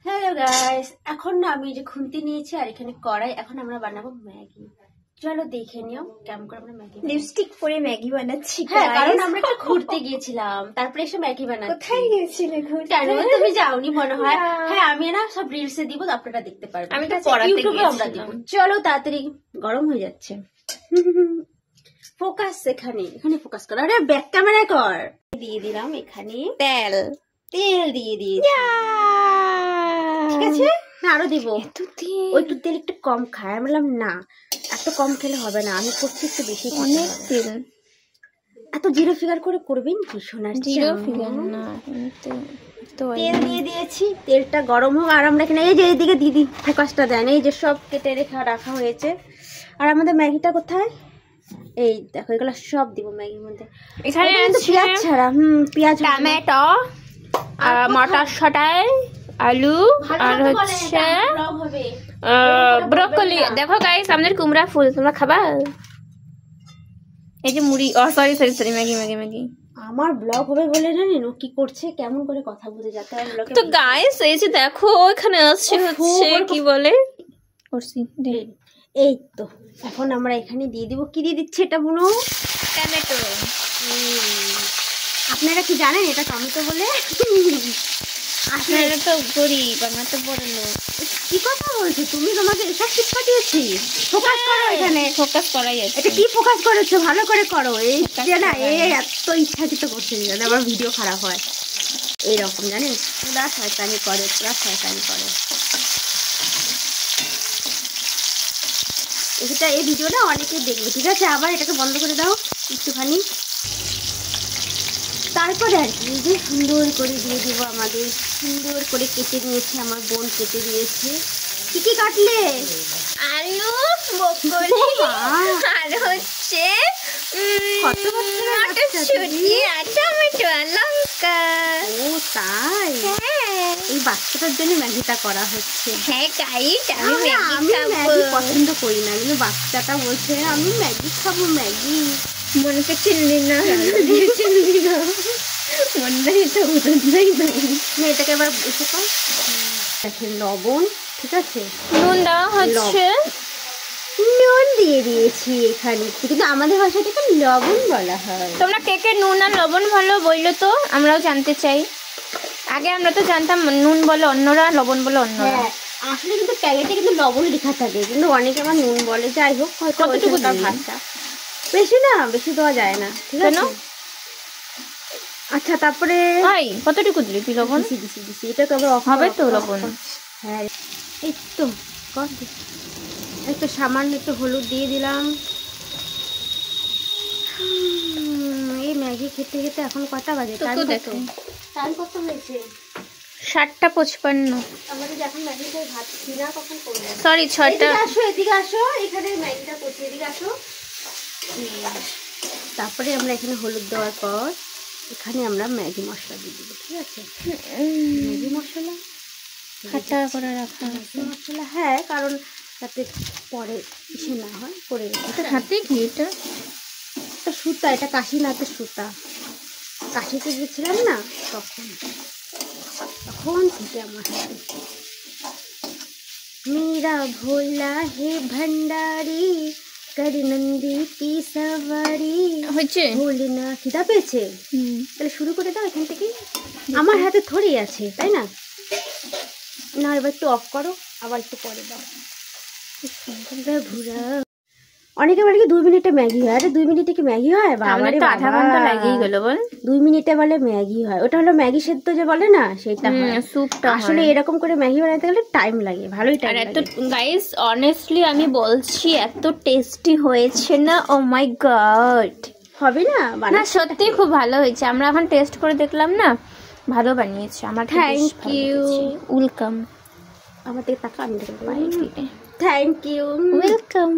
Hello guys, এখন না আমি যে খুন্তি নিয়েছি আর এখানে কড়াই, এখন আমরা বানাবো ম্যাগি। চলো দেখে নিও কেমন করে আমরা ম্যাগি। লিপস্টিক পরে ম্যাগি বানাচ্ছি। হ্যাঁ, কারণ আমরা একটু ঘুরতে গিয়েছিলাম, তারপরে এসে ম্যাগি বানাচ্ছি। কোথায় গিয়েছিলে ঘুরতে? কেন তুমি যাওনি মনে হয়? হ্যাঁ, আমি না সব রিলসে দিব, আপনারা দেখতে পারবেন। আমি তো পড়াতে ইউটিউবে আমরা দিব। চলো তাড়াতাড়ি, গরম হয়ে যাচ্ছে। ফোকাস এখানে ফোকাস কর। আরে ব্যাক ক্যামেরা কর। দিয়ে দিলাম এখানে তেল দিয়ে দিয়েছি। ঠিক আছে, না আরো দিব। ওই তো তেল একটু কম খায়। আমি বললাম না, এত কম খেলে হবে না, আমি করছি একটু বেশি। অনেক তেল। এত জিরো ফিগার করে করবেন কি সোনার? জিরো ফিগার না, তেল দিয়ে দিয়েছি, তেলটা গরম হোক। আর আমরা এখানে এই যে এইদিকে দিদি ফোকাসটা দেন, এই যে সব কেটে রাখা হয়েছে। আর আমাদের ম্যাগিটা কোথায়? এই দেখো, এগুলো সব দিব ম্যাগির মধ্যে। এখানে পেঁয়াজ ছাড়া, পেঁয়াজ, টমেটো, মটরশুঁটি, আলু, আর হচ্ছে ব্রোকলি। দেখো গাইস, আমাদের কুমড়া ফুল, তোমরা খাবা? এই যে মুড়ি, সরি ম্যাগি। আমার ব্লগ হবে বলে জানেন ও কি করছে, কেমন করে কথা বলতে যাতে আর ব্লগে। তো গাইস এই যে দেখো এখানে আছে হচ্ছে কি বলে করছি। এই তো এখন আমরা এখানে দিয়ে দিব। কি দিয়ে দিচ্ছি এটা বলো? টমেটো। আপনারা কি জানেন এটা টমেটো বলে? আপনারা তো গরিব, আমরা তো বড় লোক। কি কথা বলছো তুমি? তোমাকে এসব শিক্ষা দিয়েছি? ফোকাস করো এখানে, ফোকাস করাই আছে। এটা কি ফোকাস করেছো? ভালো করে করো। এই যে না, এত ইচ্ছাকৃত করছে জানে, আবার ভিডিও খারাপ হয় এইরকম জানেন। পুরা শয়তানি করে। এটা এই ভিডিওটা অনেকে দেখবে, ঠিক আছে? আবার এটাকে বন্ধ করে দাও একটুখানি। তারপরে আর কি যে সুন্দর করে দিয়ে দেবো। আমাদের সুন্দর করে কেটে নিয়েছে, আমার বোন কেটে দিয়েছে। কি কাটলে? আলু, ব্রোকলি, আর হচ্ছে মটরশুঁটি, আর টমেটো, আর লঙ্কা। ও তাই? এই বাচ্চাটার জন্য ম্যাগিটা করা হচ্ছে। হ্যাঁ গাইস, আমি ম্যাগি পছন্দ করি না, কিন্তু বাচ্চাটা বলছে আমি ম্যাগি খাবো। ম্যাগি মনে তো চিনলি না, এটাকে এবার এসে কর। দেখেন লবণ, ঠিক আছে, নুন দেওয়া হচ্ছে। নুন দিয়ে দিয়েছি এখানে, কিন্তু আমাদের ভাষাটাকে লবণ বলা হয়। তোমরা কে কে নুন আর লবণ ভালো বললো তো, আমরাও জানতে চাই। আগে আমরা তো জানতাম নুন বলে অন্যরা, লবণ বলে অন্যরা। আসলে কিন্তু প্যাকেটে কিন্তু লবণ লেখা থাকে, কিন্তু অনেকে আমার নুন বলে। যাই হোক, হয়তো কতটুকু তার ভাষা। বেশি না, বেশি দেওয়া যায় না, ঠিক আছে? আচ্ছা, তারপরে কতটুকু দিলি তুই লবণ? দিছি। এটা আবার হবে তো লবণ? হ্যাঁ, এই তো একটু সামান্য একটু হলুদ দিয়ে দিলাম। এই ম্যাগি খেতে খেতে এখন কটা বাজে? টাইম কত হয়েছে? 7:55। আমাদের যখন ম্যাগি খেয়ে ভাত না, কখন করবো? সরি 6টা। এদিকে আসো, এখানে ম্যাগিটা করছি, এদিকে আসো। তারপরে আমরা এখানে হলুদ দেওয়ার পর এখানে আমরা ম্যাগি মশলা দিয়ে দিব, ঠিক আছে? ম্যাগি মশলা হাতা করে রাখা মশলা, হ্যাঁ, কারণ যাতে পরে এসে না হয় পরে। এটা হাতে কি? এটা সুতা, এটা কাশি নাতে সুতা। কাশিতে গেছিলাম না, তখন থেকে আমার হাতে। মেরা ভোলা হে ভণ্ডারি কর নন্দী কি সওয়ারি হচ্ছে। ভোলে না, খিদা পেয়েছে? তাহলে শুরু করে দাও এখান থেকে। আমার হাতে থরেই আছে, তাই না? না, এবার একটু অফ করো, আবার একটু পরে দাও। ভুরা অনেকে বলে কি 2 মিনিটে ম্যাগি হয়। আরে 2 মিনিটে কি ম্যাগি হয়? বাবারে, আধা ঘন্টা লাগিয়ে গেল বল। 2 মিনিটে বলে ম্যাগি হয়। ওটা হলো ম্যাগি সেদ্ধ যে বলে না, সেটা হয়। স্যুপটা আসলে এরকম করে ম্যাগি বানাতে গেলে টাইম লাগে, ভালোই টাইম লাগে। গাইস অনেস্টলি আমি বলছি, এত টেস্টি হয়েছে না, ও মাই গড। হবে না? না সত্যি খুব ভালো হয়েছে। আমরা এখন টেস্ট করে দেখলাম না, ভালো বানিয়েছে। আমার থ্যাংক ইউ, ওয়েলকাম। আমাদের টাকা আমি থ্যাংক ইউ, ওয়েলকাম।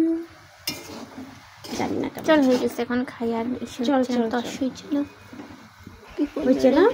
জানি না, চল হয়ে গেছে, এখন খাই। আর চল 10 হয়েছে না? হয়েছে না?